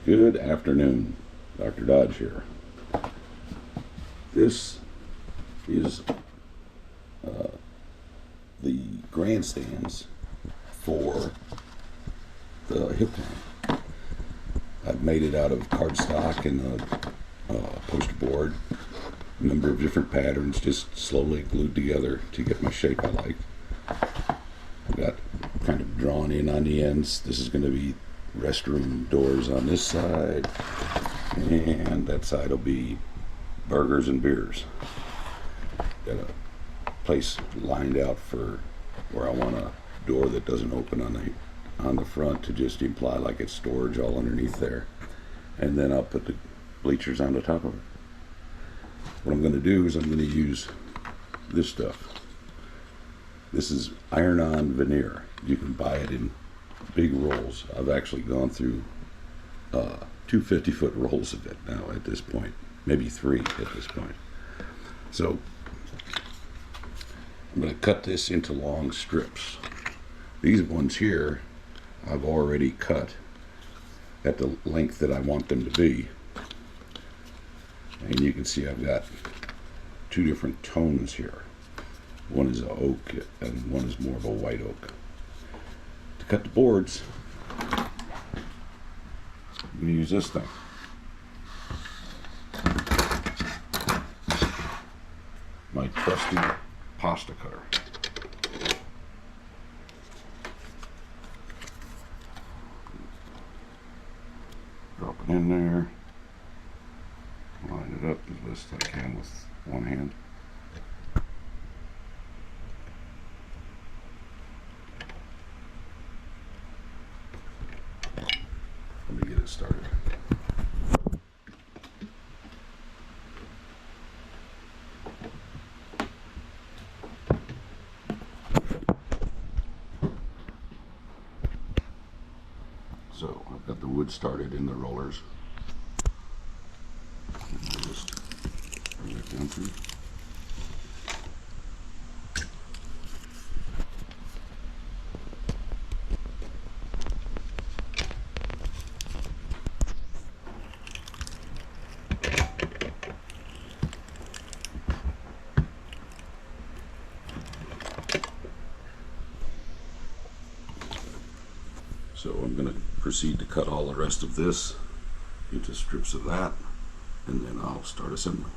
Good afternoon, Dr. Dodge here. This is the grandstands for the hip line. I've made it out of cardstock and a poster board, a number of different patterns, just slowly glued together to get my shape I like. I've got kind of drawn in on the ends. This is going to be restroom doors on this side, and that side will be burgers and beers. Got a place lined out for where I want a door that doesn't open on the front to just imply like it's storage all underneath there, and then I'll put the bleachers on the top of it. What I'm going to do is I'm going to use this stuff. This is iron-on veneer. You can buy it in big rolls. I've actually gone through 2 50-foot rolls of it now at this point, maybe 3 at this point. So I'm going to cut this into long strips. These ones here I've already cut at the length that I want them to be, and you can see I've got 2 different tones here. One is an oak and one is more of a white oak. To cut the boards, I'm going to use this thing. My trusty pasta cutter. Drop it in there. Line it up as best I can with one hand. Let me get it started. So I've got the wood started in the rollers. Just bring that down through. So I'm going to proceed to cut all the rest of this into strips of that, and then I'll start assembling.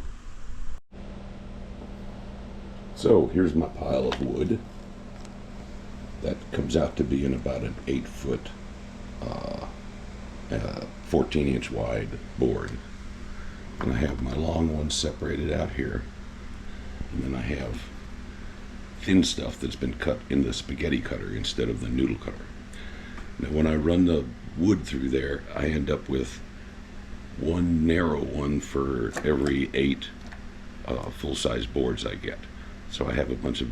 So here's my pile of wood. That comes out to be in about an 8-foot, 14-inch wide board. And I have my long ones separated out here. And then I have thin stuff that's been cut in the spaghetti cutter instead of the noodle cutter. Now when I run the wood through there, I end up with one narrow one for every 8 full-size boards I get. So I have a bunch of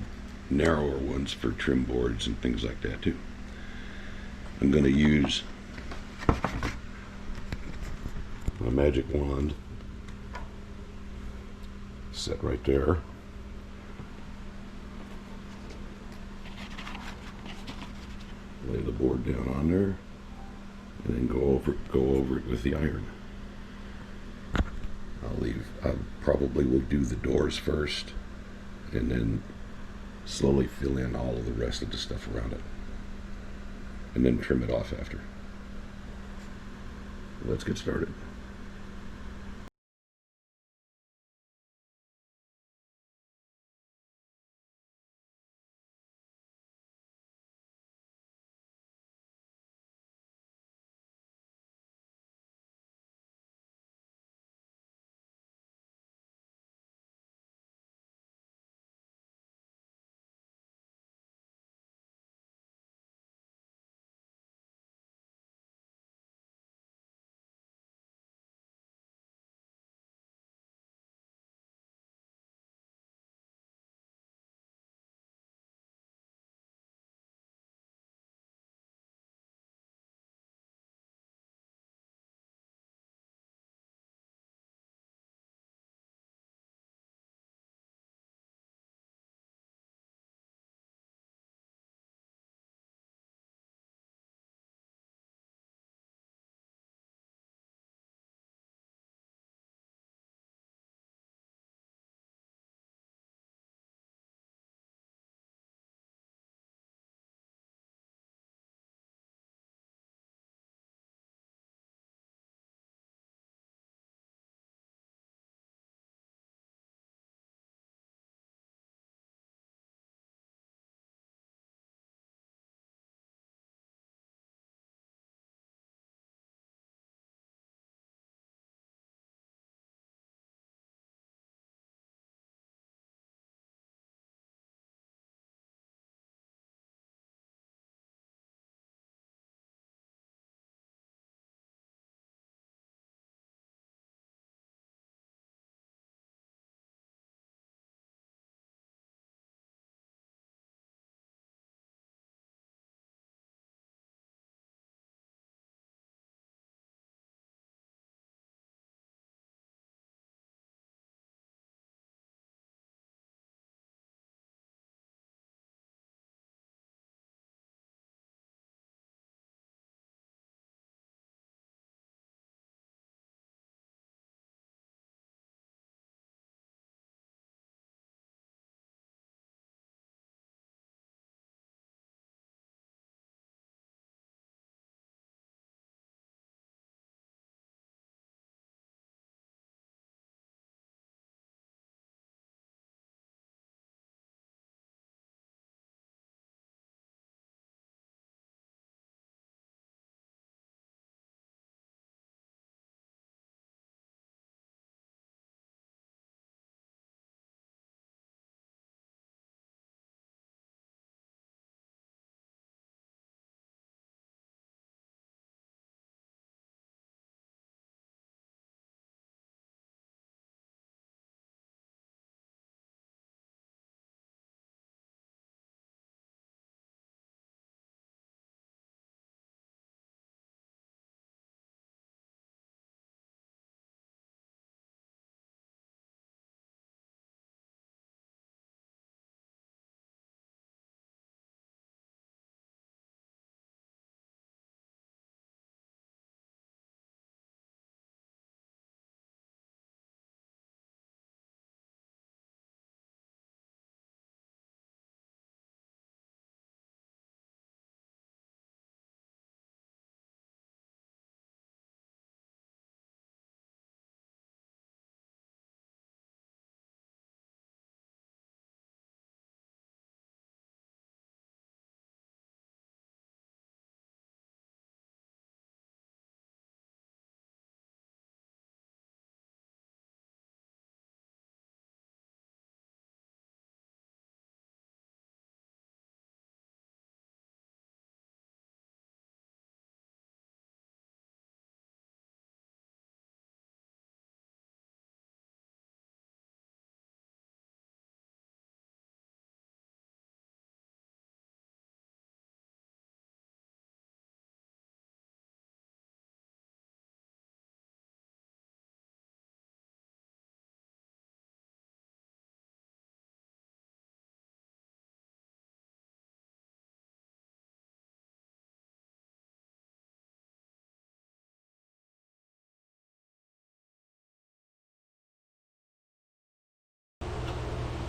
narrower ones for trim boards and things like that too. I'm going to use my magic wand set right there. Lay the board down on there, and then go over it with the iron. I probably will do the doors first, and then slowly fill in all of the rest of the stuff around it, and then trim it off after. Let's get started.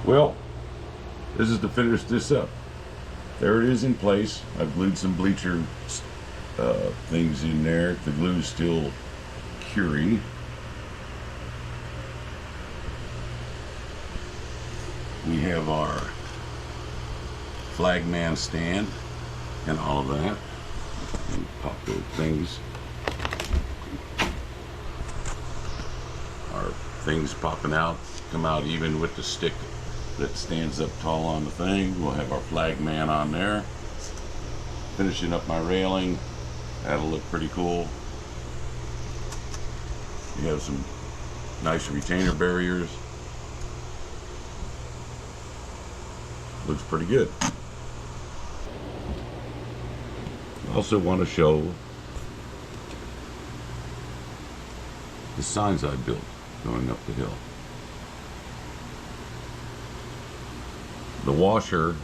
Well, this is to finish this up. There it is in place. I've glued some bleacher things in there. The glue's still curing. We have our flagman stand and all of that. And pop those things. Our things popping out come out even with the stick that stands up tall on the thing. We'll have our flagman on there. Finishing up my railing. That'll look pretty cool. You have some nice retainer barriers. Looks pretty good. Also want to show the signs I built going up the hill. The washer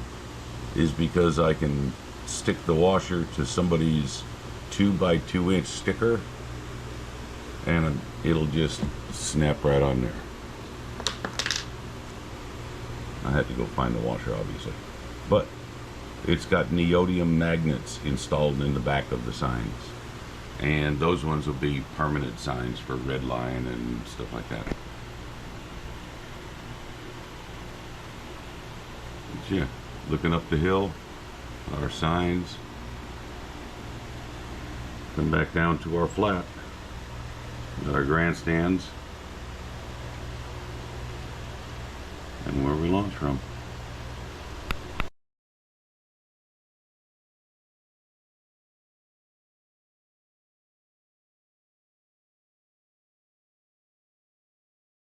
is because I can stick the washer to somebody's 2x2 inch sticker and it'll just snap right on there. I had to go find the washer, obviously, but it's got neodymium magnets installed in the back of the signs, and those ones will be permanent signs for red line and stuff like that. But yeah, looking up the hill, our signs, come back down to our flat, got our grandstands, and where we launch from.